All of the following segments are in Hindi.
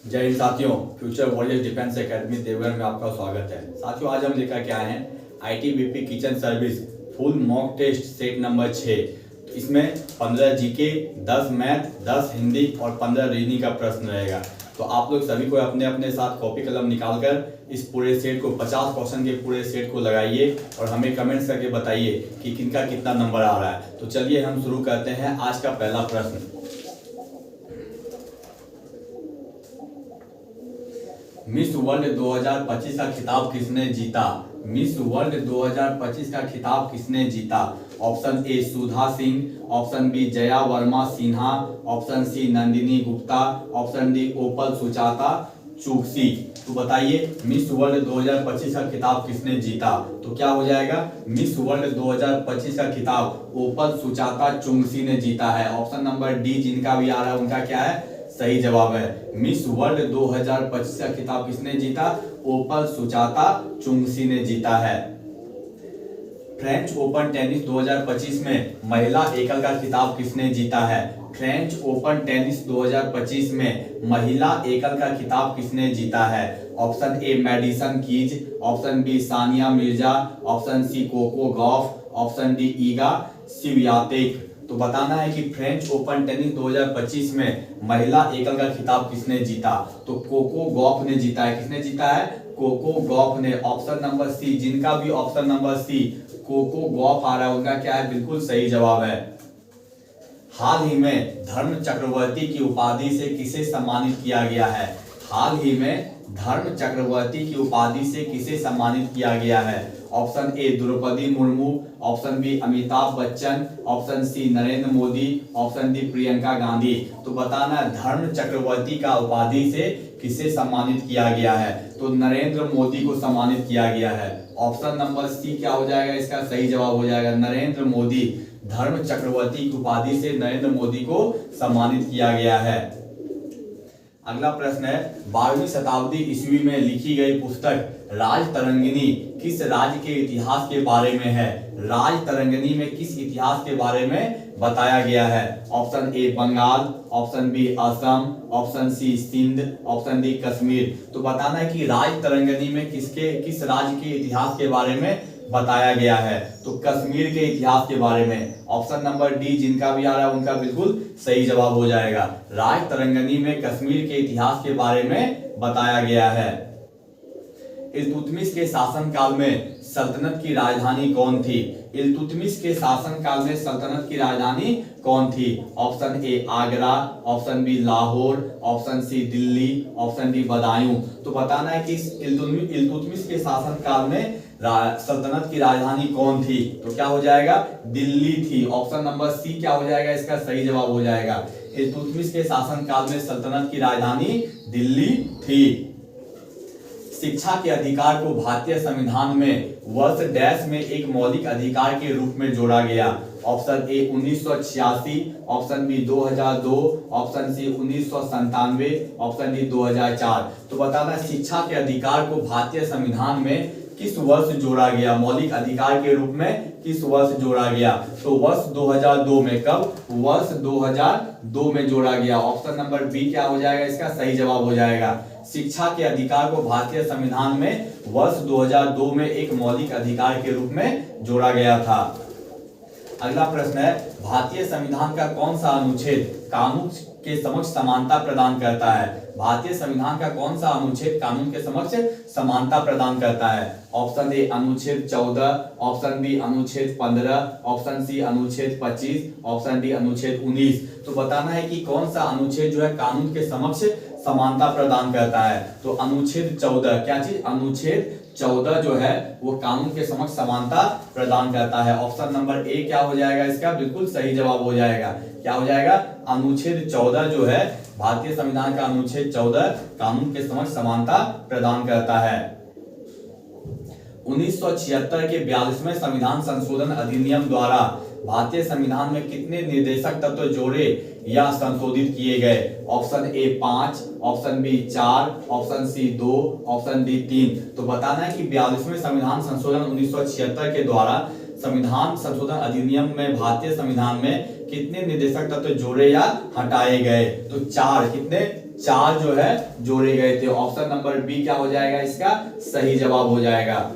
जय हिंद साथियों, future warrior defence academy Deoghar में आपका स्वागत है। साथियों, आज हम लेकर के आए हैं ITBP kitchen service full mock test set number 6। तो इसमें 15 जीके, 10 मैथ, 10 हिंदी और 15 रीजनिंग का प्रश्न रहेगा। तो आप लोग सभी को अपने अपने साथ कॉपी कलम निकाल कर इस पूरे सेट को 50 क्वेश्चन के पूरे सेट को लगाइए और हमें कमेंट्स करके बताइए कि किनका कितना नंबर आ रहा है। तो चलिए हम शुरू करते हैं आज का पहला प्रश्न। मिस वर्ल्ड 2025 का खिताब किसने जीता? मिस वर्ल्ड 2025 का खिताब किसने जीता? Option A Sudha Singh, option B Jaya Verma Sinha, option C Nandini Gupta, option D Opal Suchata Chuangsri. तो बताइए मिस वर्ल्ड 2025 का खिताब किसने जीता? तो क्या हो जाएगा? मिस वर्ल्ड 2025 का खिताब ओपल सुचाता चुंगसी ने जीता है। ऑप्शन नंबर डी जिनका भी आ रहा है उनका क्या है? सही जवाब है। मिस वर्ल्ड 2025 का खिताब किसने जीता? ओपल सुचाता चुंगसी ने जीता है। फ्रेंच ओपन टेनिस 2025 में महिला एकल का खिताब किसने जीता है? फ्रेंच ओपन टेनिस 2025 में महिला एकल का खिताब किसने जीता है? Option A Madison Keys, option B Sania Mirza, option C Coco Gauff, option D Iga Swiatek. तो बताना है कि फ्रेंच ओपन टेनिस 2025 में महिला एकल का खिताब किसने जीता? तो कोको गॉफ ने जीता है। किसने जीता है? कोको गॉफ ने। ऑप्शन नंबर सी, जिनका भी option number C Coco Gauff आ रहा है उनका क्या है? बिल्कुल सही जवाब है। हाल ही में धर्म चक्रवर्ती की उपाधि से किसे सम्मानित किया गया है? हाल ही में धर्म चक्रवर्ती की उपाधि से किसे सम्मानित किया गया है? Option A Droupadi Murmu, option B Amitabh Bachchan, option C Narendra Modi, option D Priyanka Gandhi. तो बताना धर्म चक्रवर्ती का उपाधि से किसे सम्मानित किया गया है? तो नरेंद्र मोदी को सम्मानित किया गया है। ऑप्शन नंबर सी क्या हो जाएगा? इसका सही जवाब हो जाएगा नरेंद्र मोदी। धर्म चक्रवर्ती की उपाधि से नरेंद्र मोदी को सम्मानित किया गया है। अगला प्रश्न है 12वीं शताब्दी ईस्वी में लिखी गई पुस्तक राज तरंगिणी किस राज्य के इतिहास के बारे में है? राज तरंगिणी में किस इतिहास के बारे में बताया गया है? Option A Bengal, option B Assam, option C Sindh, option D Kashmir. तो बताना है कि राज तरंगिणी में किस राज्य के इतिहास के बारे में बताया गया है? तो कश्मीर के इतिहास के बारे में। ऑप्शन नंबर डी जिनका भी आ रहा है उनका बिल्कुल सही जवाब हो जाएगा। राज तरंगिणी में कश्मीर के इतिहास के बारे में बताया गया है। इल्तुतमिश के शासनकाल में सल्तनत की राजधानी कौन थी? इल्तुतमिश के शासनकाल में सल्तनत की राजधानी कौन थी? Option A Agra, option B Lahore, option C Delhi, option D Badaun. तो बताना है कि इल्तुतमिश के शासनकाल में सल्तनत की राजधानी कौन थी? तो क्या हो जाएगा? दिल्ली थी। ऑप्शन नंबर सी क्या हो जाएगा? इसका सही जवाब हो जाएगा। इल्तुतमिश के शासनकाल में सल्तनत की राजधानी दिल्ली थी। शिक्षा के अधिकार को भारतीय संविधान में वर्ष डैश में एक मौलिक अधिकार के रूप में जोड़ा गया। Option A 1986, option B 2002, option C 1997, option D 2004। तो बताना शिक्षा के अधिकार को भारतीय संविधान में किस वर्ष जोड़ा गया? मौलिक अधिकार के रूप में किस वर्ष जोड़ा गया? तो वर्ष 2002 में। कब? वर्ष 2002 में जोड़ा गया। ऑप्शन नंबर बी क्या हो जाएगा? इसका सही जवाब हो जाएगा। शिक्षा के अधिकार को भारतीय संविधान में वर्ष 2002 में एक मौलिक अधिकार के रूप में जोड़ा गया था। अगला प्रश्न है भारतीय संविधान का कौन सा अनुच्छेद कानून के समक्ष समानता प्रदान करता है? भारतीय संविधान का कौन सा अनुच्छेद कानून के समक्ष समानता प्रदान करता है? ऑप्शन ए अनुच्छेद 14, ऑप्शन बी अनुच्छेद 15, ऑप्शन सी अनुच्छेद 25, ऑप्शन डी अनुच्छेद 19। तो बताना है कि कौन सा अनुच्छेद जो है कानून के समक्ष समानता प्रदान करता है? तो अनुच्छेद 14। क्या चीज? अनुच्छेद 14 जो है वो कानून के समक्ष समानता प्रदान करता है। ऑप्शन नंबर ए क्या हो जाएगा? इसका बिल्कुल सही जवाब हो जाएगा। क्या हो जाएगा? अनुच्छेद 14 जो है भारतीय संविधान का अनुच्छेद 14 कानून के समक्ष समानता प्रदान करता है। 1976 के 42वें संविधान संशोधन अधिनियम द्वारा भारतीय संविधान में कितने निर्देशक तत्व जोड़े या संशोधित किए गए? Option A 5, option B 4, option C 2, option D 3। तो बताना है कि 42वें संविधान संशोधन 1976 के द्वारा संविधान संशोधन अधिनियम में भारतीय संविधान में कितने निर्देशक तत्व जोड़े या हटाए गए? तो 4, कितने? 4 जो है जोड़े गए थे। ऑप्शन नंबर बी क्या हो जाएगा इसका सही जवाब हो जाएगा।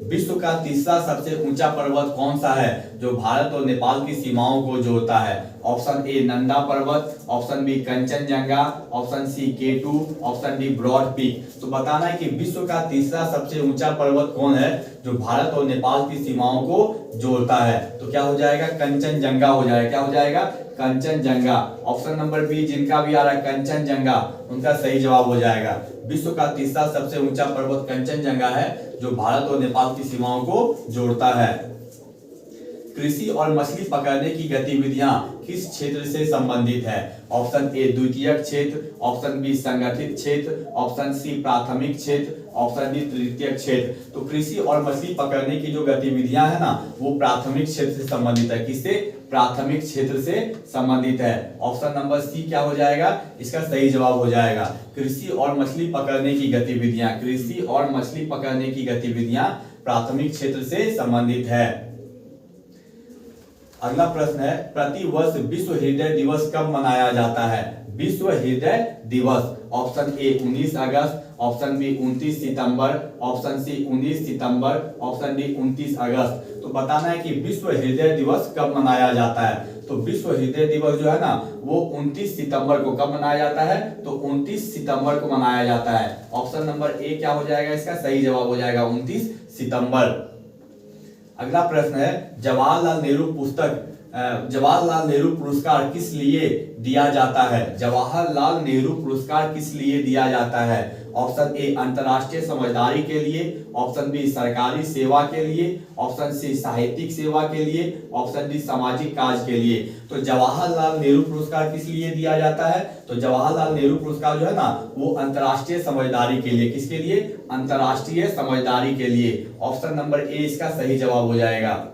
विश्व का तीसरा सबसे ऊंचा पर्वत कौन सा है जो भारत और नेपाल की सीमाओं को जोड़ता है? Option A Nanda Parvat, option B Kangchenjunga, option C K2, option D broad peak. तो बताना है कि विश्व का तीसरा सबसे ऊंचा पर्वत कौन है जो भारत और नेपाल की सीमाओं को जोड़ता है? तो क्या हो जाएगा? कंचनजंगा हो जाएगा। क्या हो जाएगा? कंचनजंगा। ऑप्शन नंबर बी जिनका भी आ रहा है कंचनजंगा, उनका सही जवाब हो जाएगा। विश्व का तीसरा सबसे ऊंचा पर्वत कंचनजंगा है जो भारत और नेपाल की सीमाओं को जोड़ता है। कृषि और मछली पकड़ने की गतिविधियां किस क्षेत्र से संबंधित है? ऑप्शन ए द्वितीयक क्षेत्र, ऑप्शन बी संगठित क्षेत्र, ऑप्शन सी प्राथमिक क्षेत्र, ऑप्शन डी तृतीयक क्षेत्र। तो कृषि और मछली पकड़ने की जो गतिविधियां है ना वो प्राथमिक क्षेत्र से संबंधित है। किससे? प्राथमिक क्षेत्र से संबंधित है। ऑप्शन नंबर सी क्या हो जाएगा इसका सही जवाब हो जाएगा। कृषि और मछली पकड़ने की गतिविधियां, कृषि और मछली पकड़ने की गतिविधियां प्राथमिक क्षेत्र से संबंधित है। अगला प्रश्न है प्रति वर्ष विश्व हृदय दिवस कब मनाया जाता है? विश्व हृदय दिवस। ऑप्शन ए 19 अगस्त, ऑप्शन बी 29 सितंबर, ऑप्शन सी 19 सितंबर, ऑप्शन डी 29 अगस्त। तो बताना है कि विश्व हृदय दिवस कब मनाया जाता है। तो विश्व हृदय दिवस जो है ना वो 29 सितंबर को कब मनाया जाता है? तो 29 सितंबर को मनाया जाता है। ऑप्शन नंबर ए क्या हो जाएगा इसका सही जवाब हो जाएगा 29 सितंबर। अगला प्रश्न है जवाहरलाल नेहरू पुरस्कार किस लिए दिया जाता है? जवाहरलाल नेहरू पुरस्कार किस लिए दिया जाता है? ऑप्शन ए अंतर्राष्ट्रीय समझदारी के लिए, ऑप्शन बी सरकारी सेवा के लिए, ऑप्शन सी साहित्यिक सेवा के लिए, ऑप्शन डी सामाजिक कार्य के लिए। तो जवाहरलाल नेहरू पुरस्कार किस लिए दिया जाता है? तो जवाहरलाल नेहरू पुरस्कार जो है ना वो अंतर्राष्ट्रीय समझदारी के लिए। किसके लिए? अंतर्राष्ट्रीय समझदारी के लिए। ऑप्शन नंबर ए इसका सही जवाब हो जाएगा।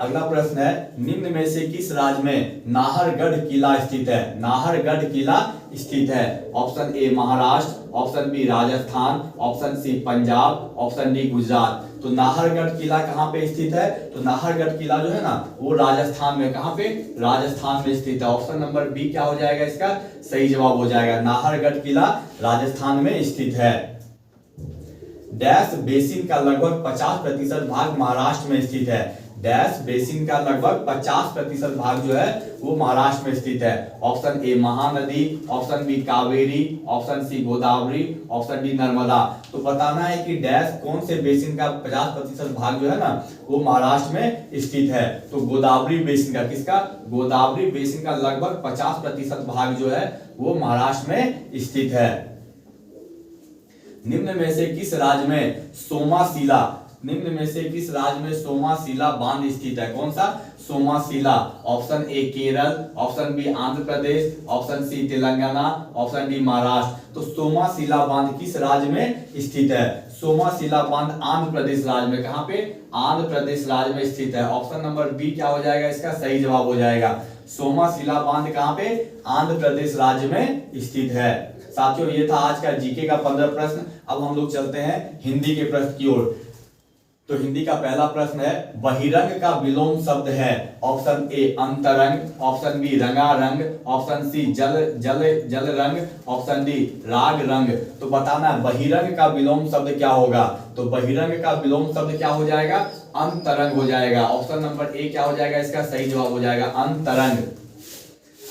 अगला प्रश्न है निम्न में से किस राज्य में नाहरगढ़ किला स्थित है? नाहरगढ़ किला स्थित है। Option A Maharashtra, option B Rajasthan, option C Punjab, option D Gujarat. तो नाहरगढ़ किला कहाँ पे स्थित है? तो नाहरगढ़ किला जो है ना वो राजस्थान में, कहाँ पे? राजस्थान में स्थित है। ऑप्शन नंबर बी क्या हो जाएगा इसका सही जवाब हो जाएगा। नाहरगढ़ किला राजस्थान में स्थित है। डैश बेसिन का लगभग 50% भाग महाराष्ट्र में स्थित है। डैश बेसिन का लगभग 50% भाग जो है वो महाराष्ट्र में स्थित है। Option A Mahanadi, option B Kaveri, option C Godavari, option D Narmada. तो बताना है कि डैश कौन से बेसिन का 50% भाग जो है ना वो महाराष्ट्र में स्थित है। तो गोदावरी बेसिन का, किसका? गोदावरी बेसिन का लगभग 50% भाग जो है वो महाराष्ट्र में स्थित है। निम्न में से किस राज्य में सोमाशिला बांध स्थित है? कौन सा? Somasila. Option A Kerala, option B Andhra Pradesh, option C Telangana, option D Maharashtra. तो सोमाशिला बांध किस राज्य में स्थित है? सोमाशिला बांध आंध्र प्रदेश राज्य में। कहाँ पे? आंध्र प्रदेश राज्य में स्थित है। ऑप्शन नंबर बी क्या हो जाएगा इसका सही जवाब हो जाएगा। सोमाशिला बांध कहाँ पे? आंध्र प्रदेश राज्य में स्थित है। साथियों ये था आज का जीके का 15 प्रश्न। अब हम लोग चलते हैं हिंदी के प्रश्न की ओर। तो हिंदी का पहला प्रश्न है बहिरंग का विलोम शब्द है। ऑप्शन ए अंतरंग, ऑप्शन बी रंगारंग, ऑप्शन सी जल रंग, ऑप्शन डी राग रंग। तो बताना है बहिरंग का विलोम शब्द क्या होगा? तो बहिरंग का विलोम शब्द क्या हो जाएगा? अंतरंग हो जाएगा। ऑप्शन नंबर ए क्या हो जाएगा इसका सही जवाब हो जाएगा अंतरंग।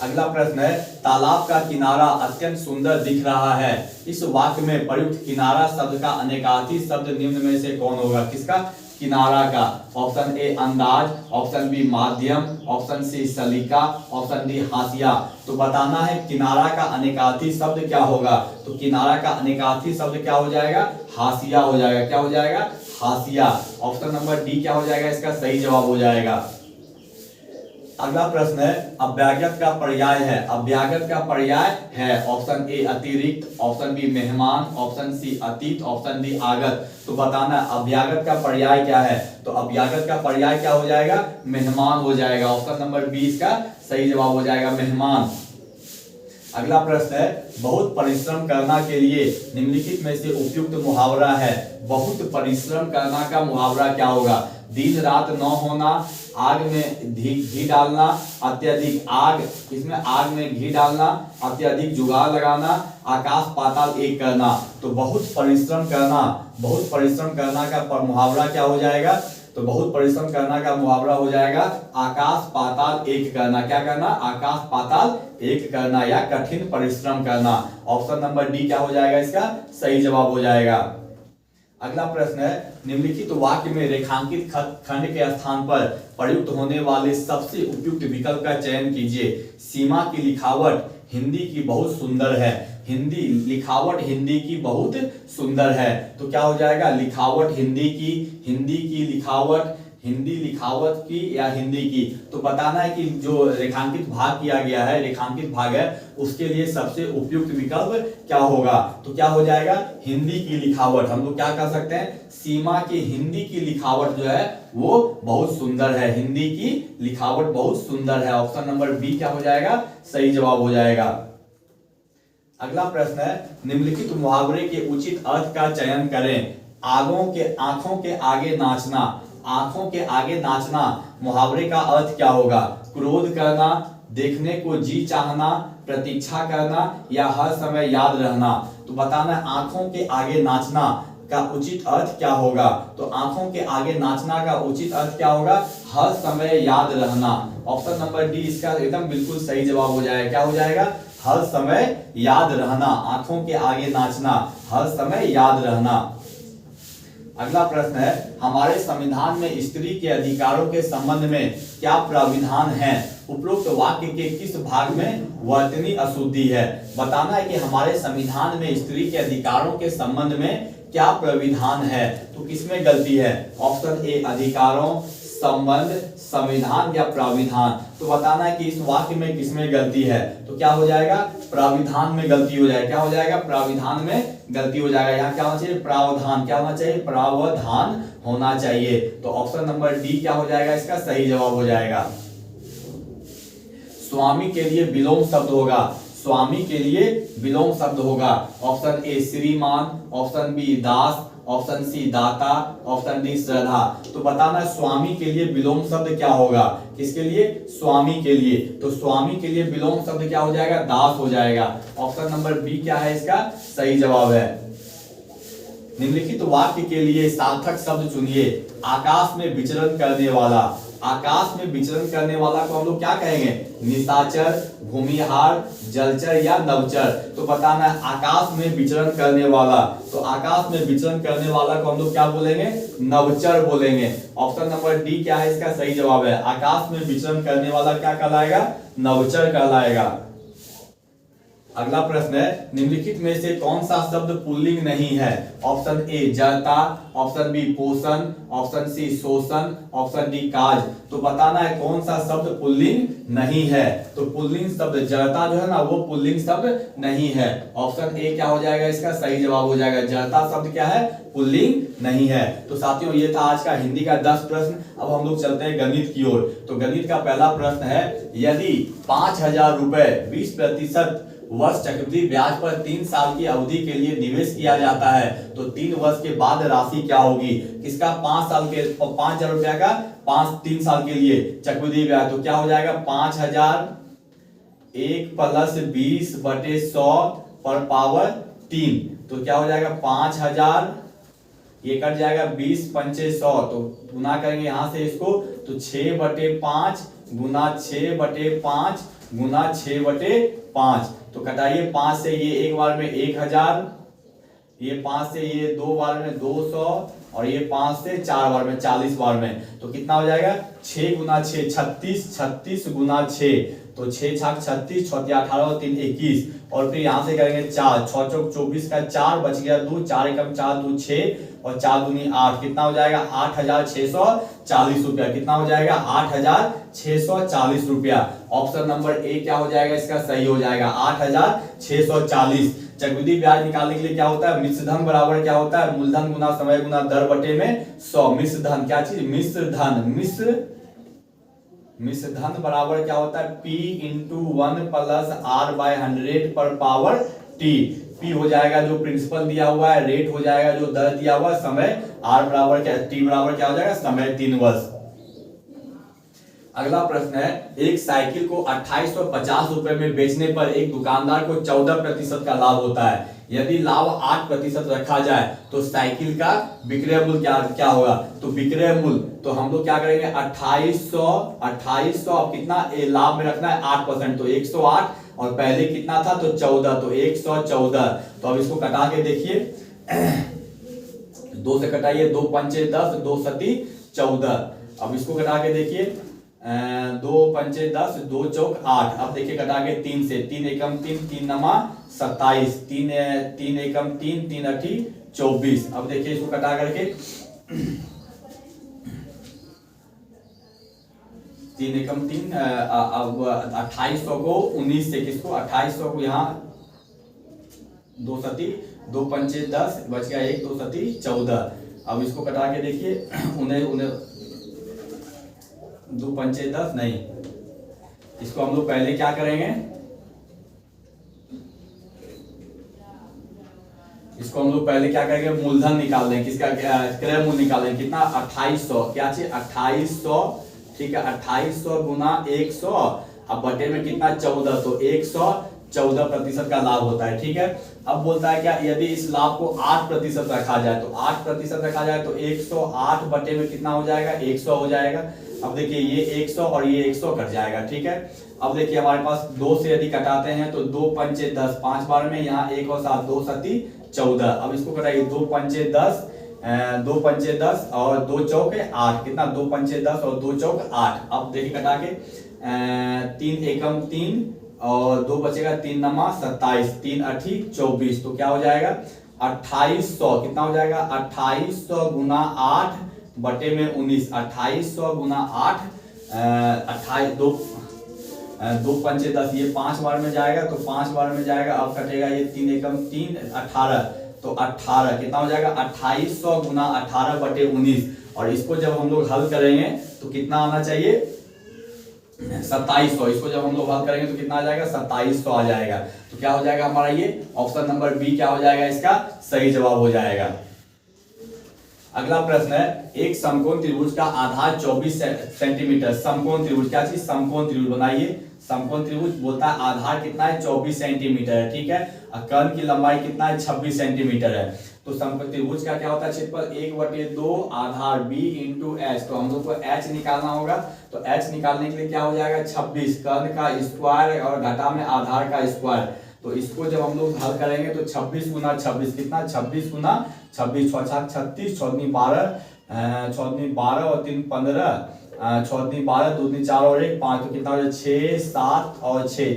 अगला प्रश्न है तालाब का किनारा अत्यंत सुंदर दिख रहा है। इस वाक्य में प्रयुक्त किनारा शब्द का अनेकार्थी शब्द निम्न में से कौन होगा? किसका? किनारा का। ऑप्शन ए अंदाज, ऑप्शन बी माध्यम, ऑप्शन सी सलीका, ऑप्शन डी हाशिया। तो बताना है किनारा का अनेकार्थी शब्द क्या होगा? तो किनारा का अनेकार्थी शब्द क्या हो जाएगा? हाशिया हो जाएगा। क्या हो जाएगा? हाशिया। ऑप्शन नंबर डी क्या हो जाएगा इसका सही जवाब हो जाएगा। अगला प्रश्न है अभ्यागत का पर्याय है। अभ्यागत का पर्याय है ऑप्शन ए अतिरिक्त, ऑप्शन बी मेहमान, ऑप्शन सी अतीत, ऑप्शन डी आगत। तो बताना अभ्यागत का पर्याय क्या है? तो अभ्यागत का पर्याय क्या हो जाएगा? मेहमान हो जाएगा। ऑप्शन नंबर बी इसका सही जवाब हो जाएगा मेहमान। अगला प्रश्न है बहुत परिश्रम करना के लिए निम्नलिखित में से उपयुक्त मुहावरा है। बहुत परिश्रम करना का मुहावरा क्या होगा? दिन रात न होना, आग में घी डालना, अत्यधिक आग, इसमें आग में घी डालना, अत्यधिक जुगाड़ लगाना, आकाश पाताल एक करना। तो बहुत परिश्रम करना का मुहावरा क्या हो जाएगा? तो बहुत परिश्रम करना का मुहावरा हो जाएगा आकाश पाताल एक करना। क्या करना? आकाश पाताल एक करना या कठिन परिश्रम करना। ऑप्शन नंबर डी क्या हो जाएगा इसका सही जवाब हो जाएगा। अगला प्रश्न है, निम्नलिखित वाक्य में रेखांकित खंड के स्थान पर प्रयुक्त होने वाले सबसे उपयुक्त विकल्प का चयन कीजिए। सीमा की लिखावट हिंदी की बहुत सुंदर है। लिखावट हिंदी की बहुत सुंदर है। तो क्या हो जाएगा? लिखावट हिंदी की लिखावट हिंदी लिखावत की या हिंदी की। तो बताना है कि जो रेखांकित भाग किया गया है, रेखांकित भाग है, उसके लिए सबसे उपयुक्त विकल्प क्या होगा? तो क्या हो जाएगा? हिंदी की लिखावट। हम लोग क्या कर सकते हैं? सीमा की हिंदी की लिखावट जो है वो बहुत सुंदर है। हिंदी की लिखावट बहुत सुंदर है। ऑप्शन नंबर बी क्या हो जाएगा सही जवाब हो जाएगा। अगला प्रश्न है, निम्नलिखित मुहावरे के उचित अर्थ का चयन करें। आंखों के आगे नाचना। आंखों के आगे नाचना मुहावरे का अर्थ क्या होगा? क्रोध करना, देखने को जी चाहना, प्रतीक्षा करना या हर समय याद रहना। तो बताना है आंखों के आगे नाचना का उचित अर्थ क्या होगा? तो आंखों के आगे नाचना का उचित अर्थ क्या होगा? हर समय याद रहना। ऑप्शन नंबर डी इसका एकदम बिल्कुल सही जवाब हो जाएगा। क्या हो जाएगा? हर समय याद रहना। आंखों के आगे नाचना, हर समय याद रहना। अगला प्रश्न है, हमारे संविधान में स्त्री के अधिकारों के संबंध में क्या प्राविधान है? उपरोक्त वाक्य के किस भाग में वर्तनी अशुद्धि है? बताना है कि हमारे संविधान में स्त्री के अधिकारों के संबंध में क्या प्राविधान है। तो किसमें गलती है? ऑप्शन ए अधिकारों, संबंध, संविधान या प्राविधान। तो बताना है कि इस वाक्य में किसमें गलती है। तो क्या हो जाएगा? प्राविधान में गलती हो जाएगा। क्या हो जाएगा? प्राविधान में गलती हो जाएगा। यहाँ क्या होना चाहिए? प्रावधान। क्या होना चाहिए? प्रावधान होना चाहिए। तो ऑप्शन नंबर डी क्या हो जाएगा इसका सही जवाब हो जाएगा। स्वामी के लिए विलोम शब्द होगा। स्वामी के लिए विलोम शब्द होगा। ऑप्शन ए श्रीमान, ऑप्शन बी दास, ऑप्शन सी दाता, ऑप्शन डी श्रद्धा। तो बताना स्वामी के लिए विलोम शब्द क्या होगा? किसके लिए? स्वामी के लिए। तो स्वामी के लिए विलोम शब्द क्या हो जाएगा? दास हो जाएगा। ऑप्शन नंबर बी क्या है इसका सही जवाब है। निम्नलिखित वाक्य के लिए सार्थक शब्द चुनिए। आकाश में विचरण करने वाला। आकाश में विचरण करने वाला को हम लोग क्या कहेंगे? निशाचर, भूमिहार, जलचर या नवचर। तो बताना है आकाश में विचरण करने वाला। तो आकाश में विचरण करने वाला को हम लोग क्या बोलेंगे? नवचर बोलेंगे। ऑप्शन नंबर डी क्या है इसका सही जवाब है। आकाश में विचरण करने वाला क्या कहलाएगा? नवचर कहलाएगा। अगला प्रश्न है, निम्नलिखित में से कौन सा शब्द पुल्लिंग नहीं है? ऑप्शन ए जड़ता, ऑप्शन बी पोषण, ऑप्शन सी शोषण, ऑप्शन डी काज। तो बताना है कौन सा शब्द पुल्लिंग नहीं है। तो पुल्लिंग शब्द जड़ता जो है ना वो पुल्लिंग शब्द नहीं है। ऑप्शन ए क्या हो जाएगा इसका सही जवाब हो जाएगा। जड़ता शब्द क्या है? पुल्लिंग नहीं है। तो साथियों ये था आज का हिंदी का 10 प्रश्न। अब हम लोग चलते हैं गणित की ओर। तो गणित का पहला प्रश्न है, यदि 5000 रुपए 20% वर्ष चक्रवृद्धि ब्याज पर 3 साल की अवधि के लिए निवेश किया जाता है तो 3 वर्ष के बाद राशि क्या होगी? किसका? 5,000 रुपया का 3 साल के लिए चक्रवृद्धि ब्याज। तो क्या हो जाएगा? 5000 1 + 20/100 पर पावर 3। तो क्या हो जाएगा? 5000 ये कट जाएगा 20 पंचे 100। तो गुना करेंगे यहां से इसको तो 6/5 गुना 6/5 गुना 6/5। तो कटाइए 5 से ये एक बार में 1000, ये 5 से ये 2 बार में 200 और ये 5 से 4 बार में 40 बार में। तो कितना हो जाएगा? 6 गुना 6 36, 36 गुना 6 तो 6 छाक 36, 6 18 और 3 21 और फिर यहाँ से करेंगे 4, 6 चौक 24 का 4 बच गया 2, 4 एकम 4 2 6 और 4 दूनी 8। कितना हो जाएगा? 8640 रुपया। कितना हो जाएगा? 8640 रुपया। ऑप्शन नंबर ए क्या हो जाएगा इसका सही हो जाएगा 8640। चक्रवृद्धि ब्याज निकालने के लिए क्या होता है? मिश्र धन बराबर क्या होता है? मूलधन गुना समय गुना दर बटे में 100। मिश्र धन क्या चीज? मिश्र धन बराबर क्या होता है? P × 1 + R/100 पर पावर T। पी हो जाएगा जो प्रिंसिपल दिया हुआ है, रेट हो जाएगा जो दर दिया हुआ है, समय आर बराबर क्या, टी बराबर क्या हो जाएगा, समय 3 वर्ष। अगला प्रश्न है, एक साइकिल को 2850 रुपए में बेचने पर एक दुकानदार को 14% का लाभ होता है। यदि लाभ 8% रखा जाए तो साइकिल का विक्रय मूल्य क्या होगा। तो विक्रय मूल्य तो हम लोग क्या करेंगे, 2800 अब कितना लाभ में रखना है 8%, तो 108 और पहले कितना था तो 14, तो 114। तो अब इसको कटा के देखिए, 2 से कटाइए, 2 पंचे 10, 2 सती 14। अब इसको कटा के देखिए, 2 पंचे 10, 2 चौक 8। अब देखिए कटा के 3 से, 3 एकम 3, 3 नमा 27, 3 एकम 3, 3 अठी 24। अब देखिए इसको कटा करके 3 एकम 3, अब 2800 को 19 से, किसको 2800 को यहाँ 2 सती 2 पंचे 10, बच गया 1, 2 सती 14। अब इसको कटा के देखिए, उन्हें 2 पंचे 10 नहीं, इसको हम लोग पहले क्या करेंगे, इसको हम लोग पहले क्या करेंगे, मूलधन निकाल देंगे, किसका क्रय मूल्य निकाल देंगे, कितना 2800, क्या चाहिए 2800, ठीक है 2800 गुना 100, अब बटे में कितना 14, तो 114% का लाभ होता है, ठीक है। अब बोलता है क्या, यदि इस लाभ को 8% रखा जाए, तो 8% रखा जाए तो 108 बटे में कितना हो जाएगा, 100 हो जाएगा। अब देखिए ये 100 और ये 100 कट जाएगा, ठीक है। अब देखिए हमारे पास 2 से यदि कटाते हैं तो 2 पंचे 10, 5 बार में, यहाँ 1 और 7, 2 सती 14। अब इसको कटाइए, 2 पंचे 10, 2 पंचे 10 और 2 चौक 8, कितना 2 पंचे 10 और 2 चौक 8। अब देखिए कटा के 3 एकम 3 और 2 बचेगा, 3 नमा 27, 3 अठी 24। तो क्या हो जाएगा 2800, कितना हो जाएगा 2800 गुना 8 बटे में 19, 2800 गुना 8, 2 पंचे 10, ये 5 बार में जाएगा, तो 5 बार में जाएगा। अब कटेगा ये 3 एकम 3, 18, तो 18 कितना हो जाएगा 2800 गुना 18 बटे 19। और इसको जब हम लोग हल करेंगे तो कितना आना चाहिए 2700। इसको जब हम लोग हल करेंगे तो कितना आ जाएगा 2700 आ जाएगा। तो क्या हो जाएगा हमारा ये ऑप्शन नंबर बी क्या हो जाएगा, इसका सही जवाब हो जाएगा। अगला प्रश्न है, एक समकोण त्रिभुज का आधार 24 सेंटीमीटर, समकोण त्रिभुज क्या चीज, समकोण त्रिभुज बनाइए। समकोण त्रिभुज बोलता है आधार कितना है 24 सेंटीमीटर है, ठीक है। कर्ण की लंबाई कितना है 26 सेंटीमीटर है। तो समकोण त्रिभुज का क्या होता है क्षेत्रफल 1/2 आधार b इंटू एच। तो हम लोग को h निकालना होगा, तो h निकालने के लिए क्या हो जाएगा 26, कर्ण का स्क्वायर और घटा में आधार का स्क्वायर। तो इसको जब हम लोग हल करेंगे तो 26 गुना 26 कितना 26 गुना 26, 6 36, 6 12, 6 12 और 3 15, 6 12, 2 4 और 1 5, तो कितना हो जाए 6 7 और 6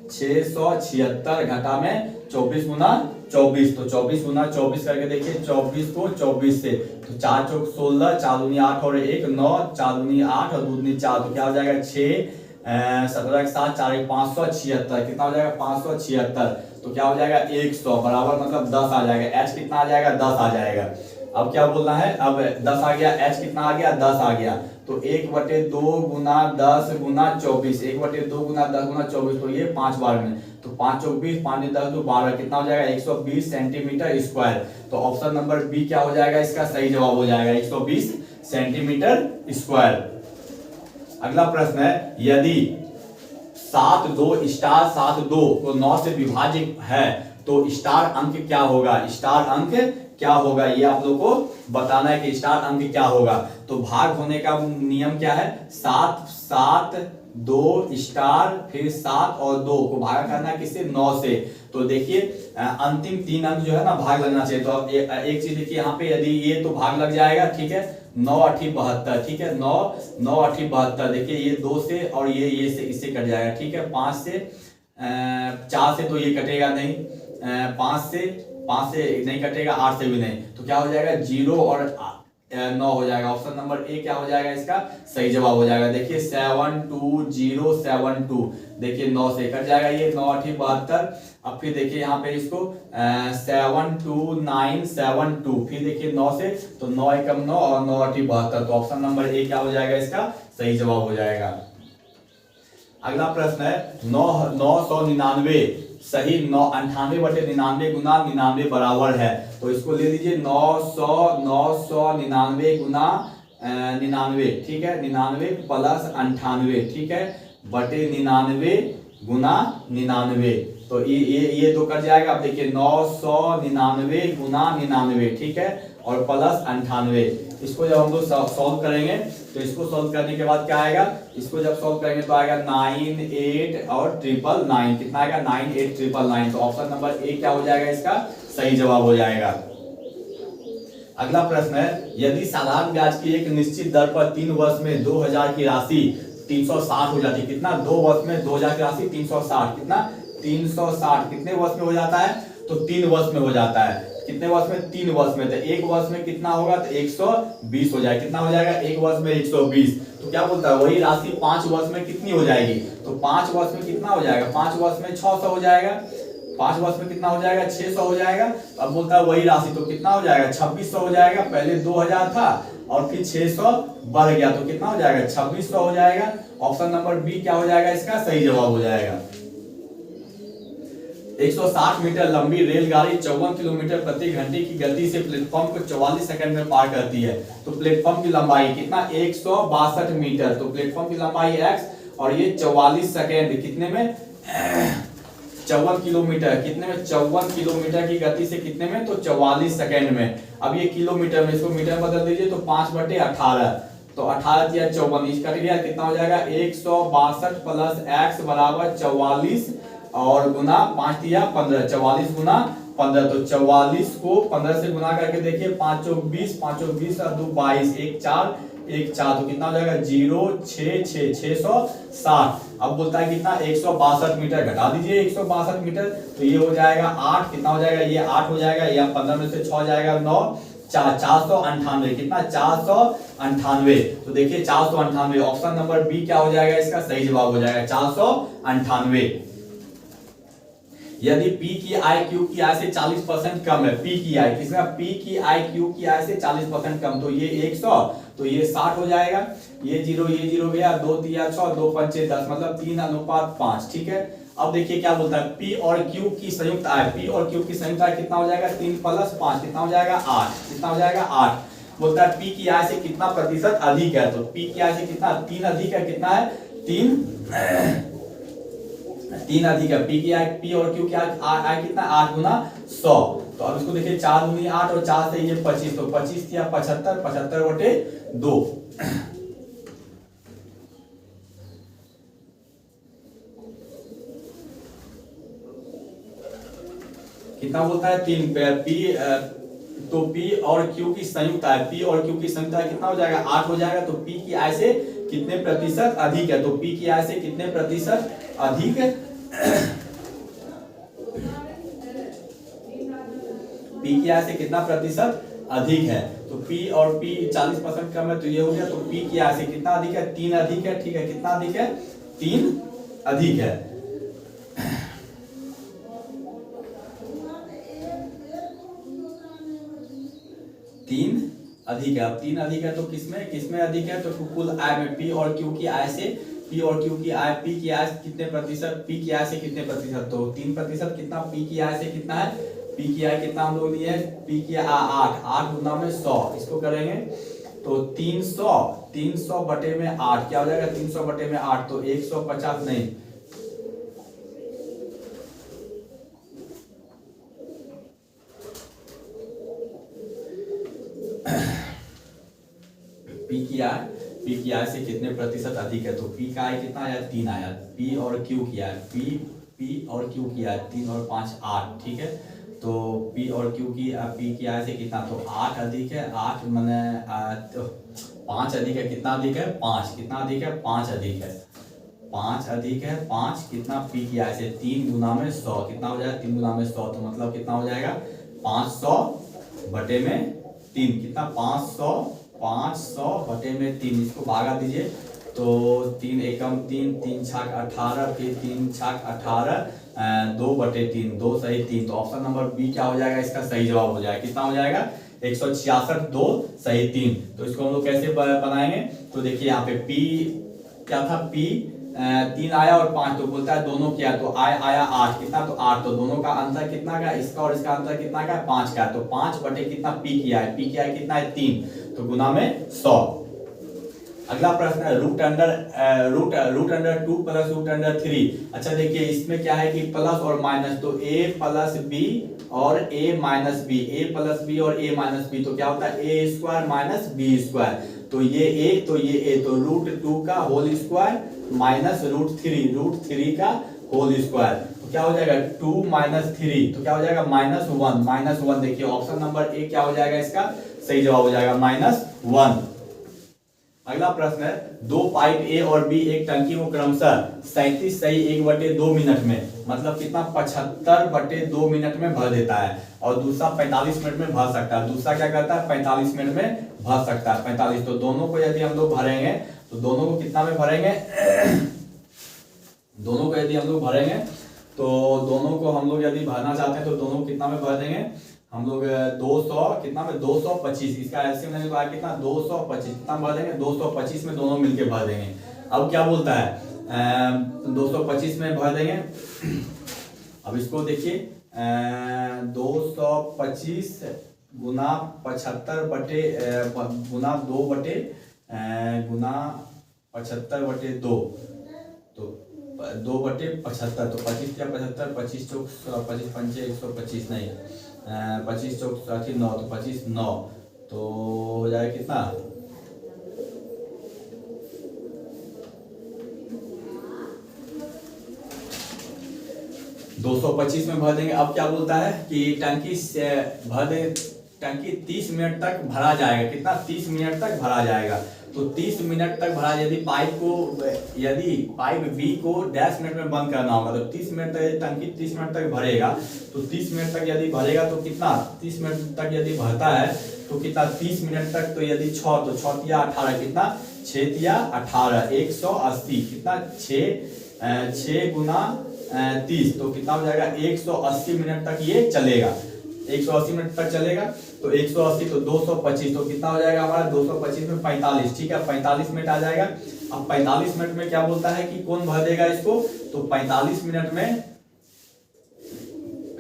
676 घटा में 24 गुना 24। तो 24 गुना 24 करके देखिए, 24 को 24 से, तो 4 चौक 16, 4 दूनी 8 और 1 9, 4 दूनी 8 और 2 दूनी 4, तो क्या हो जाएगा 6 17 7 4 1 576, कितना हो जाएगा 576। तो क्या हो जाएगा 100 बराबर मतलब 10 आ जाएगा। h कितना आ जाएगा 10 आ जाएगा। अब क्या बोलना है, अब 10 आ गया, h कितना आ गया 10 आ गया। तो 1/2 गुना 10 गुना 24, 1/2 गुना 10 गुना 24, तो ये 5 बार में, तो 5 चौक 20, 5 10 2 12, कितना हो जाएगा 120 सेंटीमीटर स्क्वायर। तो ऑप्शन नंबर बी क्या हो जाएगा, इसका सही जवाब हो जाएगा 120 सेंटीमीटर स्क्वायर। अगला प्रश्न है, यदि 7 2 स्टार 7 2 को 9 से विभाजित है तो स्टार अंक क्या होगा, स्टार अंक क्या होगा, ये आप लोग को बताना है कि स्टार अंक क्या होगा। तो भाग होने का नियम क्या है, 7 7 2 स्टार फिर 7 और 2 को भाग करना है किससे 9 से। तो देखिए अंतिम 3 अंक जो है ना भाग लगना चाहिए। तो अब एक चीज देखिए यहाँ पे, यदि ये तो भाग लग जाएगा, ठीक है 9 8 72, ठीक है 9 9 8 72, देखिए ये 2 से और ये से इससे कट जाएगा, ठीक है 5 से 4 से तो ये कटेगा नहीं, 5 से नहीं कटेगा, 8 से भी नहीं, तो क्या हो जाएगा 0 और 9 हो जाएगा। ऑप्शन नंबर ए क्या हो जाएगा, इसका सही जवाब हो जाएगा। देखिए 72072, देखिए 9 से कट जाएगा ये 9 8 72। अब फिर देखिए यहाँ पे इसको 72972, फिर देखिए 9 से, तो 9 एकम 9 और 9 8 72, तो ऑप्शन नंबर ए क्या हो जाएगा, इसका सही जवाब हो जाएगा। अगला प्रश्न है 999 सही 98/99 गुना 99 बराबर है। तो इसको ले लीजिए 999 गुना 99, ठीक है, 99 प्लस 98, ठीक है, बटे 99 गुना 99। तो ये दो कट जाएगा। अब देखिए 999 गुना 99, ठीक है, और प्लस 98। इसको जब हम लोग सॉल्व करेंगे तो इसको सॉल्व करने के बाद क्या आएगा, इसको जब सॉल्व करेंगे तो आएगा 98 और 999। कितना आएगा 98,999। तो ऑप्शन नंबर ए क्या हो जाएगा, इसका सही जवाब हो जाएगा। अगला प्रश्न है यदि साधारण ब्याज की एक निश्चित दर पर 3 वर्ष में 2000 की राशि 360 हो जाती है। कितना 2 वर्ष में 2000 की राशि 360, कितना 360 कितने वर्ष में हो जाता है, तो 3 वर्ष में हो जाता है। कितने वर्ष में, 3 वर्ष में। तो एक वर्ष में कितना होगा, तो 120 हो जाएगा। कितना हो जाएगा, एक वर्ष में 120। तो क्या बोलता है वही राशि 5 वर्ष में कितनी हो जाएगी, तो 5 वर्ष में कितना हो जाएगा, 5 वर्ष में 600 हो जाएगा। 5 वर्ष में कितना हो जाएगा, 600 हो जाएगा। अब बोलता है वही राशि, तो कितना हो जाएगा, 2600 हो जाएगा। पहले 2000 था और फिर 600 बढ़ गया, तो कितना हो जाएगा, 2600 हो जाएगा। ऑप्शन नंबर बी क्या हो जाएगा, इसका सही जवाब हो जाएगा। 160 मीटर लंबी रेलगाड़ी 54 किलोमीटर प्रति घंटे की गति से प्लेटफॉर्म को 44 सेकंड में पार करती है। तो प्लेटफॉर्म की लंबाई कितना, 162 मीटर। तो प्लेटफॉर्म की लंबाई x और ये 44 सेकंड कितने में, 54 किलोमीटर। कितने में, 54 किलोमीटर की गति से कितने में, तो 44 सेकंड में। अब ये किलोमीटर में, इसको मीटर में बदल दीजिए तो 5/18। तो 18 या 54 इस कट गया, कितना हो जाएगा 162 प्लस x बराबर 44 और गुना 5 या 15, 44 गुना 15। तो 44 को 15 से गुना करके देखिए 5 चौक 20, 5 चौक 20 और 2 22, 1 4 1 4। तो कितना हो जाएगा 0 6 6 660। अब बोलता है कितना 162 मीटर, घटा दीजिए 162 मीटर। तो ये हो जाएगा 8, कितना हो जाएगा, ये 8 हो जाएगा। या 15 में से 6 जाएगा 9, 498। कितना 498। तो देखिए 498, ऑप्शन नंबर बी क्या हो जाएगा, इसका सही जवाब हो जाएगा 498। यदि P की आय Q की आय से 40% कम है, P की आय किसका, P की आय Q की आय से 40% कम, तो ये 100, तो ये 60 हो जाएगा। ये 0 गया, 2 3 6, 2 5 10, मतलब 3:5, ठीक है। अब देखिए क्या बोलता है, P और Q की संयुक्त आय, P और Q की संयुक्त आय कितना हो जाएगा, 3 + 5 कितना हो जाएगा 8, कितना हो जाएगा 8। बोलता है P की आय से कितना प्रतिशत अधिक है, तो P की आय से कितना 3 अधिक है, कितना है 3 अधिक है। P और Q की आय कितना 8 गुना 100। तो अब इसको देखिए 4 दूनी 8 और 4 से ये 25, तो 25 या 75, 75/2। कितना बोलता है 3 P। तो P और Q की संयुक्त आय, P और Q की संयुक्त आय कितना हो जाएगा 8 हो जाएगा। तो P की आय से कितने प्रतिशत अधिक है, तो P की आय से कितने प्रतिशत अधिक है, P की आय से कितना प्रतिशत अधिक है। तो P और P 40% कम है, तो ये हो गया। तो P की आय से कितना अधिक है, 3 अधिक है, ठीक है। कितना अधिक है, 3 अधिक है। अधिक है। अब 3 अधिक है तो किसमें अधिक है, तो कुल आय में P और Q की आय से, P और Q की आय, P की आय कितने प्रतिशत, P की आय से कितने प्रतिशत, तो 3%। कितना P की आय से कितना है, P की आय कितना हम लोग लिए हैं, P की आय 8 गुना में 100। इसको करेंगे तो 300 बटे में 8 क्या हो जाएगा, 300 बटे में 8 तो 150 नहीं, P की आय से कितने प्रतिशत अधिक है, तो P का आय कितना आया 3 आया। P और Q की आय, P और Q की आय 3 और 5 8, ठीक है। तो P और Q की P की आय से कितना, तो 8 अधिक है, 8 माने 5 अधिक है। कितना अधिक है 5, कितना अधिक है 5 अधिक है, 5 अधिक है 5। कितना P की आय से 3 गुना में 100, कितना हो जाएगा 3 गुना में 100, तो मतलब कितना हो जाएगा 500 बटे में 3। कितना 500 बटे में 3, इसको भागा दीजिए तो 3 एकम 3, 3 छाक 18, फिर 3 छाक 18, 2 बटे 3, 2 सही 3। तो ऑप्शन नंबर बी क्या हो जाएगा, इसका सही जवाब हो जाएगा। कितना हो जाएगा 166, 2 सही 3। तो इसको हम लोग कैसे बनाएंगे, तो देखिए यहाँ पे P क्या था, P 3 आया और 5, तो बोलता है दोनों क्या, तो आया 8, कितना, तो 8, तो दोनों का अंतर कितना का, इसका और इसका अंतर कितना का है, 5 का, तो 5 बटे कितना, पी किया है, पी किया है कितना है 3, तो गुना में 100। अगला प्रश्न है root under 2 plus root under 3। अच्छा देखिए इसमें क्या है कि प्लस और माइनस, तो a प्लस बी और a minus B, a plus B और a माइनस बी, तो क्या होता है A square minus B square, तो ये a तो ये a, तो रूट 2 का होल स्क्वायर माइनस रूट 3 का होल स्क्वायर, तो क्या हो जाएगा 2 माइनस 3, तो क्या हो जाएगा -1। देखिए ऑप्शन नंबर ए क्या हो जाएगा, इसका सही जवाब हो जाएगा -1। अगला प्रश्न है दो पाइप ए और बी एक टंकी को क्रमशः 37 सही 1/2 मिनट में, मतलब कितना 75/2 मिनट में भर देता है, और दूसरा 45 मिनट में भर सकता है। दूसरा क्या करता है 45 मिनट में भर सकता है, 45, तो दोनों को यदि हम लोग भरेंगे तो दोनों को कितना में भरेंगे दोनों को यदि हम लोग भरेंगे तो दोनों को हम लोग यदि भरना चाहते हैं तो दोनों को कितना में भर देंगे हम लोग 200 कितना में 225, इसका एलसीएम लेने के बाद कितना 225, कितना भर देंगे 225 में दोनों मिलके भर देंगे। अब क्या बोलता है 225 में भर देंगे। अब इसको देखिए 225 गुना 75 बटे गुना 2 बटे गुना 75/2, तो 2/75, तो 25 क्या 75, 25 चौक 25 पंचे 125 नहीं 25 चौक 9, तो 25 9, तो हो जाएगा कितना 225 में भर देंगे। अब क्या बोलता है कि टंकी से भर दे, टंकी 30 मिनट तक भरा जाएगा, कितना 30 मिनट तक भरा जाएगा, तो 30 मिनट तक भरा, यदि पाइप बी को 10 मिनट में बंद करना होगा, तो 30 मिनट तक टंकी 30 मिनट तक भरेगा, तो 30 मिनट तक यदि भरेगा तो कितना 30 मिनट तक यदि भरता है तो कितना 30 मिनट तक, तो यदि 6 तो 6 तिया 18, कितना 6 तिया 18 180, कितना 6 गुना 30, तो कितना हो जाएगा 180 मिनट तक ये चलेगा, 180 मिनट तक चलेगा, तो 180 तो 225, तो कितना हो जाएगा हमारा 225 में 45, ठीक है 45 मिनट आ जाएगा। अब 45 मिनट में क्या बोलता है कि कौन भर देगा इसको, तो 45 मिनट में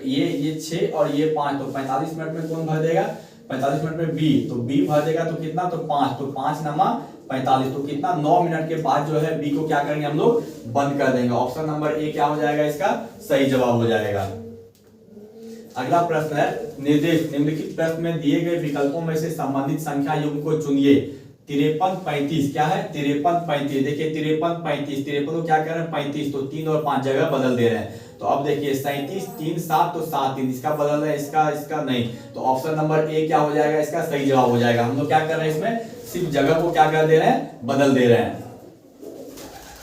ये 6 और ये 5, तो 45 मिनट में कौन भर देगा 45 मिनट में बी, तो बी भर देगा, तो कितना तो 5, तो 5 नमा 45, तो कितना 9 मिनट के बाद जो है बी को क्या करेंगे हम लोग बंद कर देंगे। ऑप्शन नंबर ए क्या हो जाएगा, इसका सही जवाब हो जाएगा। अगला प्रश्न है निर्देश निम्नलिखित प्रश्न में दिए गए विकल्पों में से संबंधित संख्या युग्म को चुनिए। 53 35 क्या है 53 35, देखिए 53 35, 53 को क्या कर रहे हैं 35, तो 3 और 5 जगह बदल दे रहे हैं, तो अब देखिए 37 3 7, तो 7 3, इसका बदल रहे हैं, इसका नहीं, तो ऑप्शन नंबर ए क्या हो जाएगा, इसका सही जवाब हो जाएगा। हम लोग क्या कर रहे हैं इसमें सिर्फ जगह को क्या कर दे रहे हैं बदल दे रहे हैं।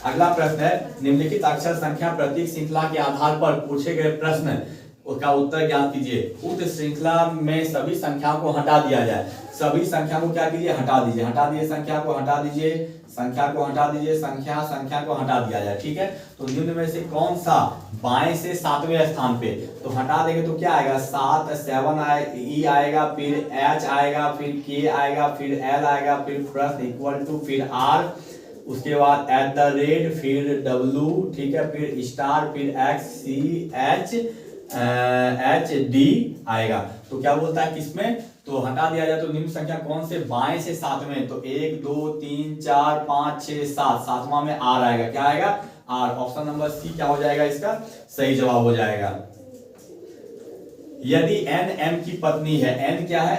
अगला प्रश्न है निम्नलिखित अक्षर संख्या प्रतीक श्रृंखला के आधार पर पूछे गए प्रश्न उसका उत्तर ज्ञात कीजिए। उक्त श्रृंखला में सभी संख्याओं को हटा दिया जाए, सभी संख्या को क्या कीजिए हटा दीजिए, हटा दिए संख्या को हटा दीजिए, संख्या को हटा दीजिए, संख्या को हटा दिया जाए, ठीक है। तो निम्न में से कौन सा बाएं से 7वें स्थान पे, तो हटा देंगे तो क्या आएगा 7 7 ई आएगा, फिर एच आएगा, फिर के आएगा, फिर एल आएगा, फिर प्लस इक्वल टू, फिर आर, उसके बाद @ फिर डब्लू, ठीक है, फिर स्टार, फिर XCHD आएगा। तो क्या बोलता है किसमें, तो हटा दिया जाए तो निम्न संख्या कौन से बाएं से 7वें, तो 1 2 3 4 5 6 7, 7वां में आर आएगा, क्या आएगा आर। ऑप्शन नंबर सी क्या हो जाएगा, इसका सही जवाब हो जाएगा। यदि n m की पत्नी है, n क्या है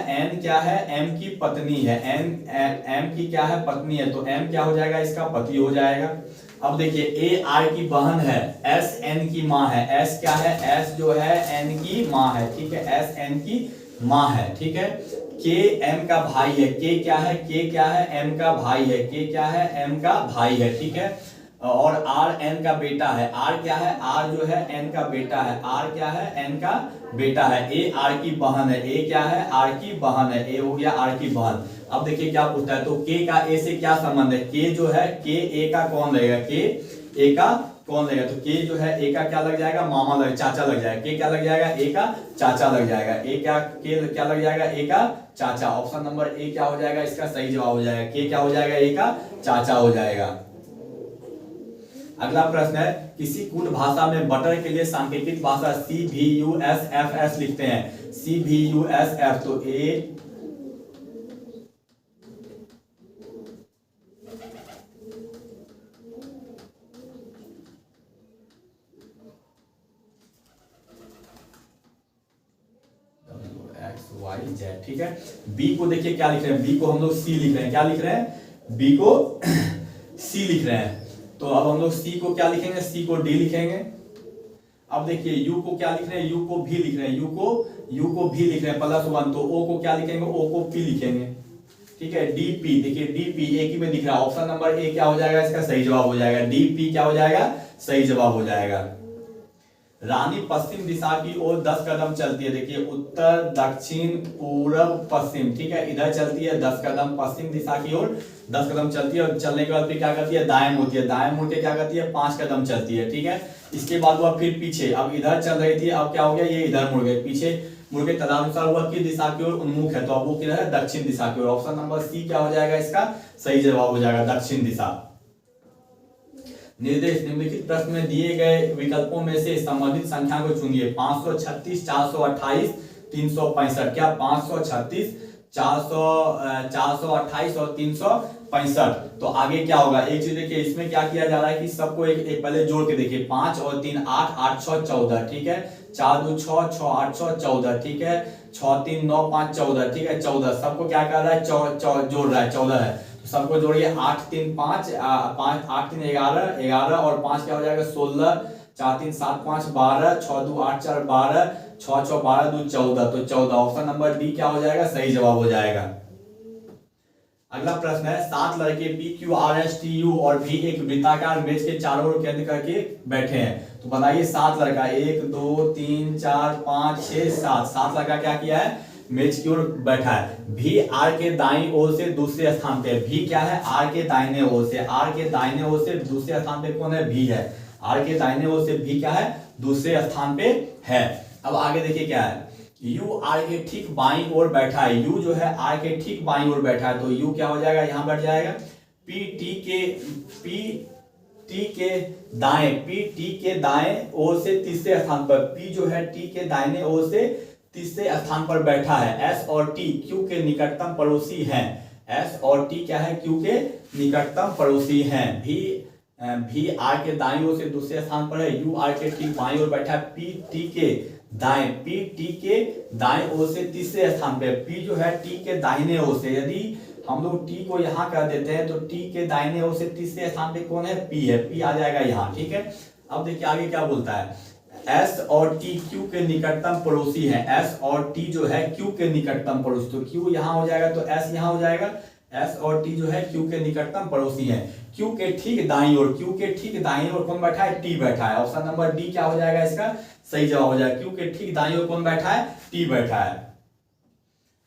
m की पत्नी है, m की क्या है पत्नी है, तो m क्या हो जाएगा इसका पति हो जाएगा। अब देखिए a r की बहन है, s n की माँ है, s क्या है s जो है n की माँ है, ठीक है s n की माँ है, ठीक है। k m का भाई है, k क्या है m का भाई है, k क्या है m का भाई है, ठीक है। और r n का बेटा है, r क्या है r जो है n का बेटा है, r क्या है n का बेटा है। a r की बहन है, a क्या है r की बहन है, a हो गया r की बहन। अब देखिए क्या पूछता है, तो k का a से क्या संबंध है, k जो है k a का कौन लगेगा, k a का कौन लगेगा, तो k जो है a का क्या लग जाएगा मामा लग चाचा लग जाएगा, k क्या लग जाएगा a का चाचा लग जाएगा, a क्या लग जाएगा a का चाचा। ऑप्शन नंबर ए क्या हो जाएगा, इसका सही जवाब हो जाएगा, k क्या हो जाएगा a का चाचा हो जाएगा। अगला प्रश्न है, किसी कूट भाषा में बटर के लिए सांकेतिक भाषा CVUSFS लिखते हैं। CVUSF तो ए XYZ, ठीक है। बी को देखिए क्या लिख रहे हैं, बी को हम लोग सी लिख रहे हैं। क्या लिख रहे हैं, बी को सी लिख रहे हैं। तो अब हम लोग सी को क्या लिखेंगे, सी को डी लिखेंगे। अब देखिए यू को क्या लिख रहे हैं, यू को भी लिख रहे हैं, यू को भी लिख रहे हैं +1। तो ओ को क्या लिखेंगे, ओ को पी लिखेंगे, ठीक है। डीपी, देखिए डीपी एक ही में दिख रहा है। ऑप्शन नंबर ए क्या हो जाएगा, इसका सही जवाब हो जाएगा। डीपी क्या हो जाएगा, सही जवाब हो जाएगा। रानी पश्चिम दिशा की ओर 10 कदम चलती है। देखिए उत्तर, दक्षिण, पूर्व, पश्चिम, ठीक है। इधर चलती है 10 कदम, पश्चिम दिशा की ओर 10 कदम चलती है। और चलने के बाद फिर क्या करती है, दाएं मुड़ती है। दाएं मुड़ के क्या करती है, 5 कदम चलती है, ठीक है। इसके बाद वह फिर पीछे, अब इधर चल रही थी, अब क्या हो गया, ये इधर मुड़ गए, पीछे मुड़ के तदनुसार वह किस दिशा की ओर उन्मुख है, तो अब वो किधर है, दक्षिण दिशा की ओर। ऑप्शन नंबर सी क्या हो जाएगा, इसका सही जवाब हो जाएगा, दक्षिण दिशा। निर्देश, निम्नलिखित प्रश्न में दिए गए विकल्पों में से संबंधित संख्या को चुनिए। 536, 428, 365। क्या 536, 428 और 365। तो आगे क्या होगा, एक चीज देखिए, इसमें क्या किया जा रहा है कि सबको एक पहले जोड़ के देखिए। 5 और 3 8, 8 6 14, ठीक है। 4 2 6, 6 8 6 14, ठीक है। 6 3 9 5 14, ठीक है। 14 सबको क्या कर रहा है, जोड़ रहा है, 14 है। तो सबको जोड़िए, 8 3 5, 8 3 11, 11 और 5 क्या हो जाएगा, 16, 4 3 7 5 12, 6 2 8 4 12, 6 6 12 2 14। तो 14, ऑप्शन नंबर डी क्या हो जाएगा, सही जवाब हो जाएगा। अगला प्रश्न है, 7 लड़के PQRSTU और भी एक वृत्ताकार मेज के चारों ओर केंद्र करके बैठे हैं। तो बताइए 7 लड़का, 1 2 3 4 5 6 7, 7 लड़का क्या किया है, मेज की ओर बैठा है। भी आर के दाईं ओर से दूसरे स्थान पे, भी क्या है, आर के दाहिने ओर से, आर के दाहिने ओर से दूसरे स्थान पे कौन है, भी है। आर के दाहिने ओर से भी क्या है, दूसरे स्थान पे है। अब आगे देखिए क्या है, यू आर के ठीक बाईं ओर बैठा है। यू जो है आर के ठीक बाईं ओर बैठा है, तो यू क्या हो जाएगा, यहां बैठ जाएगा। पी टी के दाएं ओर से तीसरे स्थान पर, पी जो है टी के दाहिने ओर से तीसरे स्थान पर बैठा है। एस और टी क्यू के निकटतम पड़ोसी हैं। एस और टी क्या है, क्यू के निकटतम पड़ोसी हैं। भी आर के दाईं ओर से दूसरे स्थान पर है। यू आर के ठीक बाईं ओर बैठा है। पी टी के दाएं ओर से तीसरे स्थान पे। पी जो है टी के दाहिने ओर से, यदि हम लोग टी को यहाँ कर देते हैं तो टी के दाहिने ओर से तीसरे स्थान पे कौन है, पी है। पी आ जाएगा यहाँ, ठीक है। अब देखिए आगे क्या बोलता है, एस और टी क्यू के निकटतम पड़ोसी है। एस और टी जो है क्यू के निकटतम पड़ोसी, तो क्यू यहाँ हो जाएगा तो एस यहाँ हो जाएगा। एस और टी जो है क्यू के निकटतम पड़ोसी है। क्यू के ठीक दाईं ओर, क्यू के ठीक दाईं ओर कौन बैठा है, टी बैठा है। ऑप्शन नंबर डी क्या हो जाएगा, इसका सही जवाब हो जाएगा। क्यू के ठीक दाईं ओर कौन बैठा है, टी बैठा है।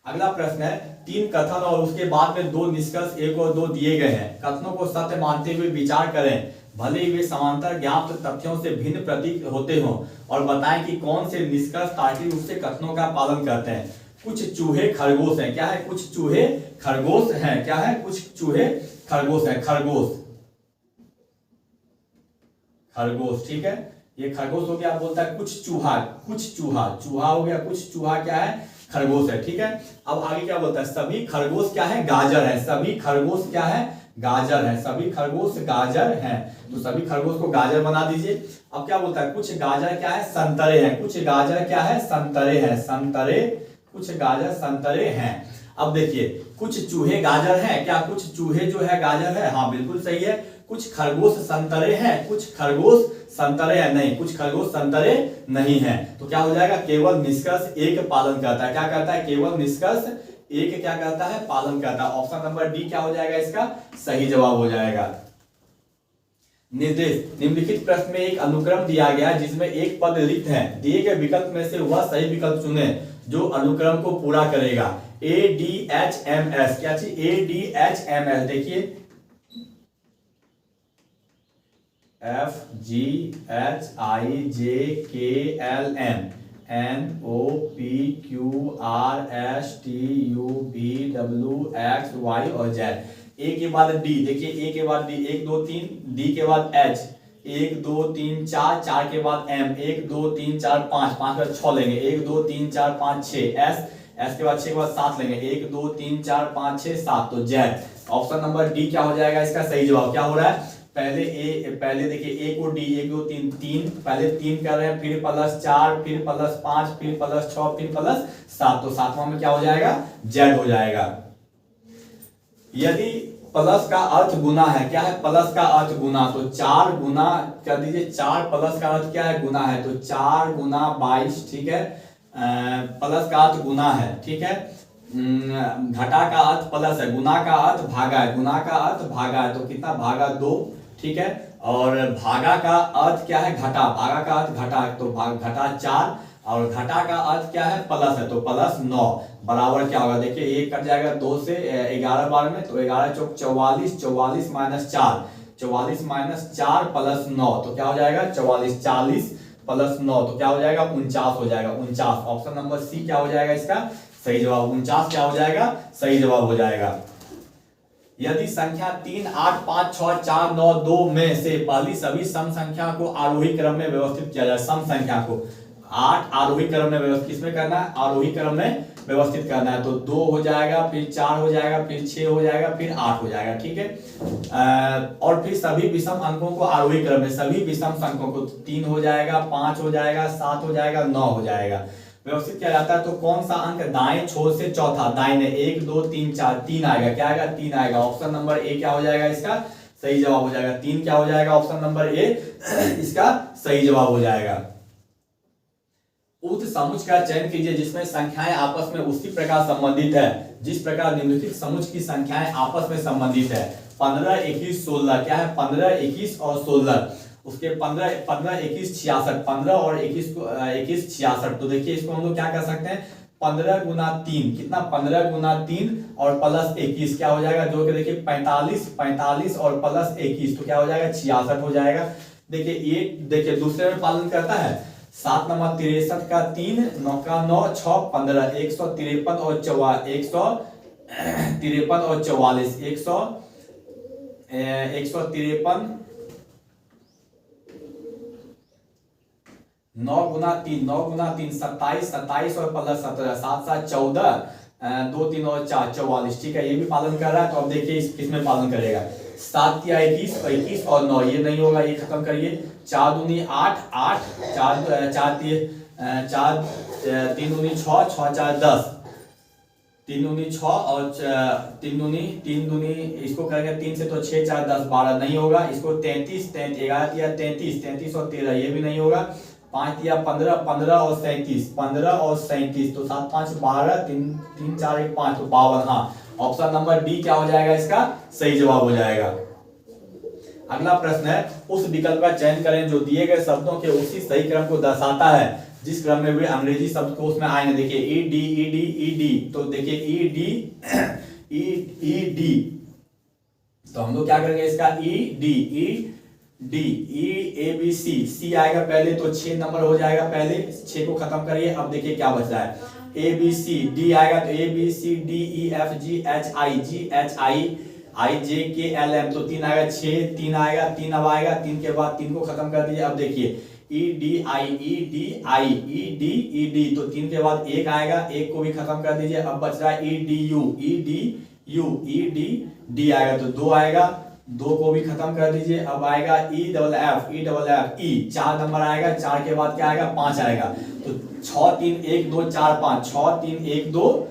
अगला प्रश्न है, 3 कथन और उसके बाद में 2 निष्कर्ष 1 और 2 दिए गए हैं। कथनों को सत्य मानते हुए विचार करें, भले ही वे समांतर ज्ञात तथ्यों से भिन्न प्रतीत होते हों, और बताएं कि कौन से निष्कर्ष तार्किक रूप से कथनों का पालन करते हैं। कुछ चूहे खरगोश हैं। क्या है, कुछ चूहे खरगोश हैं। क्या है, कुछ चूहे खरगोश हैं। खरगोश, ठीक है। ये खरगोश हो गया, बोलता है कुछ चूहा हो गया, कुछ चूहा क्या है, खरगोश है, ठीक है। अब आगे क्या बोलता है, सभी खरगोश क्या है, गाजर है। सभी खरगोश क्या है, गाजर है। सभी खरगोश गाजर हैं, तो सभी खरगोश को गाजर बना दीजिए। अब क्या बोलता है, कुछ गाजर क्या है, संतरे हैं। कुछ गाजर क्या है, संतरे हैं। कुछ गाजर संतरे हैं। अब देखिए, कुछ चूहे गाजर हैं। क्या कुछ चूहे जो है गाजर है, हाँ बिल्कुल सही है। कुछ खरगोश संतरे हैं, कुछ खरगोश संतरे हैं, नहीं, कुछ खरगोश संतरे नहीं है। तो क्या हो जाएगा, केवल निष्कर्ष 1 पालन करता है। क्या करता है, केवल निष्कर्ष 1 क्या करता है, पालन करता है। ऑप्शन नंबर डी क्या हो जाएगा, इसका सही जवाब हो जाएगा। निर्देश, निम्नलिखित प्रश्न में एक अनुक्रम दिया गया है जिसमें एक पद रिक्त है। दिए गए विकल्प में से वह सही विकल्प चुने जो अनुक्रम को पूरा करेगा। ADHMS, क्या चीज, ADHMS, देखिए FGHIJKLM NOPQRSTUVWXY और Z। ए के बाद डी, देखिए ए के बाद डी 1 2 3, डी के बाद एच, 1 2 3 4, 4 के बाद M, 1 2 3 4 5, 5 के बाद 6 लेंगे, 1 2 3 4 5 6, S के बाद 6 के बाद 7 लेंगे, 1 2 3 4 5 6 7, तो Z। ऑप्शन नंबर डी क्या हो जाएगा इसका सही जवाब। क्या हो रहा है, पहले देखिए ए को डी, 1 2 3 3, पहले 3 कर रहे हैं, फिर +4, फिर +5, फिर +6, फिर +7, तो सातवां में क्या हो जाएगा, Z हो जाएगा। यदि प्लस का अर्थ गुना है, क्या है प्लस का अर्थ गुना, तो 4 गुना कर दीजिए, 4 प्लस का अर्थ क्या है, गुना है, तो 4 गुना 22, ठीक है। प्लस का अर्थ गुना है, ठीक है। घटा का अर्थ प्लस है, गुना का अर्थ भागा है, गुना का अर्थ भागा है, तो कितना भागा 2, ठीक है। और भागा का अर्थ क्या है, घटा, भागा का अर्थ घटा, तो घटा 4, और घटा का अर्थ क्या है, प्लस है, तो +9 बराबर क्या होगा, देखिए ये कट जाएगा 2 से 11 बार में, तो 11 चौक 44, 44 - 4, 44 - 4 +9, तो क्या हो जाएगा 44, 40 +9, तो क्या हो जाएगा 49 हो जाएगा, 49। ऑप्शन नंबर सी क्या हो जाएगा इसका सही जवाब, 49 क्या हो जाएगा सही जवाब हो जाएगा। यदि संख्या 3 8 5 6 4 9 2 में से पहली सभी सम संख्या को आरोही क्रम में व्यवस्थित किया जाए, सम संख्या को 8 आरोही क्रम में व्यवस्थित किसमें करना है, आरोही क्रम में व्यवस्थित करना है, तो 2 हो जाएगा, फिर 4 हो जाएगा, फिर 6 हो जाएगा, फिर 8 हो जाएगा, ठीक है। और फिर सभी विषम अंकों को आरोही क्रम में, सभी विषम अंकों को 3 हो जाएगा, 5 हो जाएगा, 7 हो जाएगा, 9 हो जाएगा, व्यवस्थित किया जाता है। तो कौन सा अंक दाएं छोर से चौथा, दाहिने 1 2 3 4, 3 आएगा, क्या आएगा 3 आएगा। ऑप्शन नंबर ए क्या हो जाएगा इसका सही जवाब हो जाएगा, 3 क्या हो जाएगा, ऑप्शन नंबर ए इसका सही जवाब हो जाएगा। उक्त समुच्चय का चयन कीजिए जिसमें संख्याएं आपस में उसी प्रकार संबंधित है जिस प्रकार निम्नलिखित समुच्चय की संख्याएं आपस में संबंधित है। 15 21 16, क्या है 15 21 और 16, उसके 15 15 21 66, 15 और 21 को 21 66, तो देखिए इसको हम लोग क्या कर सकते हैं, 15 गुना 3, कितना 15 गुना 3 और +21 क्या हो जाएगा, जो कि देखिए 45 45 और +21, तो क्या हो जाएगा 66 हो जाएगा। देखिए ये देखिए दूसरे में पालन करता है, 7 नंबर 63 का 3, 9 का 9, 6 15, 153 और 153 और 44, 153, 9 गुना 3 27 27 और +17, 7 7 14, 2 3 और 4 44, ठीक है, ये भी पालन कर रहा है। तो अब देखिए किसमें पालन करेगा, 7 या 21 21 और 9, ये नहीं होगा, ये खत्म करिए, 4 दूनी 8 8, 4 3 दूनी 6 6 4 10, 3 दूनी 6 और 3 दूनी इसको करेंगे 3 से तो 6 4 10 12, नहीं होगा, इसको 33 11 या 33 33 और 13, ये भी नहीं होगा, 5 या 15 15 और 37 15 और 37, तो 7 5 12, 3 3 4 1 5, तो 52। हाँ, ऑप्शन नंबर डी क्या हो जाएगा इसका सही जवाब हो जाएगा। अगला प्रश्न है, उस विकल्प का चयन करें जो दिए गए शब्दों के उसी सही क्रम को दर्शाता है जिस क्रम में वे अंग्रेजी शब्द को उसमें आएंगे। देखिए ईडी, तो देखिए ईडी, तो हम लोग क्या करेंगे इसका ईडी ए बी सी आएगा पहले, तो 6 नंबर हो जाएगा, पहले 6 को खत्म करिए। अब देखिए क्या बच रहा है, ए बी सी, डी आएगा तो A B C D E F G H I J K L M, तो 3 आएगा, 6 3 आएगा, 3 अब आएगा, 3 के बाद 3 को खत्म कर दीजिए। अब देखिए ई डी आई, तो 3 के बाद 1 आएगा, 1 को भी खत्म कर दीजिए। अब बच रहा है ई डी आएगा तो 2 आएगा, 2 को भी खत्म कर दीजिए। अब आएगा E double F E, 4 number आएगा, 4 के बाद क्या आएगा 5 आएगा, तो 6 3 1 2 4 5, 6 3 1 2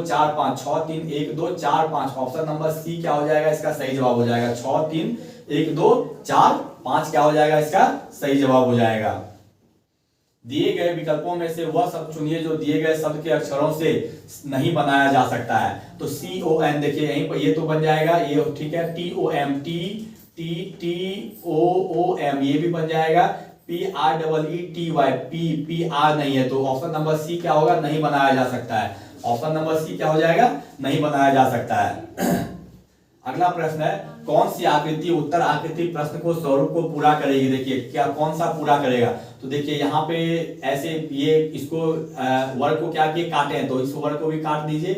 4 5, 6 3 1 2 4 5, ऑप्शन नंबर सी क्या हो जाएगा इसका सही जवाब हो जाएगा, 6 3 1 2 4 5 क्या हो जाएगा इसका सही जवाब हो जाएगा। दिए गए विकल्पों में से वह शब्द चुनिए जो दिए गए शब्द के अक्षरों से नहीं बनाया जा सकता है। तो CON देखिए यहीं पर ये तो बन जाएगा, ये ठीक है, TOM TOOM ये भी बन जाएगा, PREETY PR नहीं है, तो ऑप्शन नंबर सी क्या होगा नहीं बनाया जा सकता है। ऑप्शन नंबर सी क्या हो जाएगा नहीं बनाया जा सकता है। अगला प्रश्न है, कौन सी आकृति उत्तर आकृति प्रश्न को स्वरूप को पूरा करेगी। देखिए क्या कौन सा पूरा करेगा, तो देखिए यहाँ पे ऐसे ये इसको वर्ग को क्या किए काटे हैं, तो इस वर्ग को भी काट दीजिए,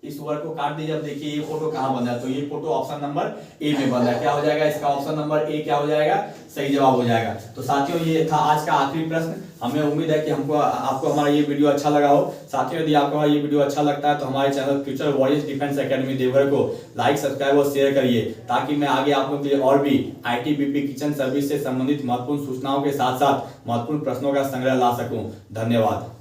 इस वर्ग को काट दीजिए। अब देखिए ये फोटो कहाँ बन रहा है, तो ये फोटो ऑप्शन नंबर ए में बन रहा है। क्या हो जाएगा इसका ऑप्शन नंबर ए क्या हो जाएगा, सही जवाब हो जाएगा। तो साथियों ये था आज का आखिरी प्रश्न। हमें उम्मीद है कि आपको हमारा ये वीडियो अच्छा लगा हो। साथियों यदि आपको हमारा ये वीडियो अच्छा लगता है तो हमारे channel future warriors defence academy Deoghar को लाइक, सब्सक्राइब और शेयर करिए, ताकि मैं आगे आप लोग के लिए और भी ITBP किचन सर्विस से संबंधित महत्वपूर्ण सूचनाओं के साथ साथ महत्वपूर्ण प्रश्नों का संग्रह ला सकूं। धन्यवाद।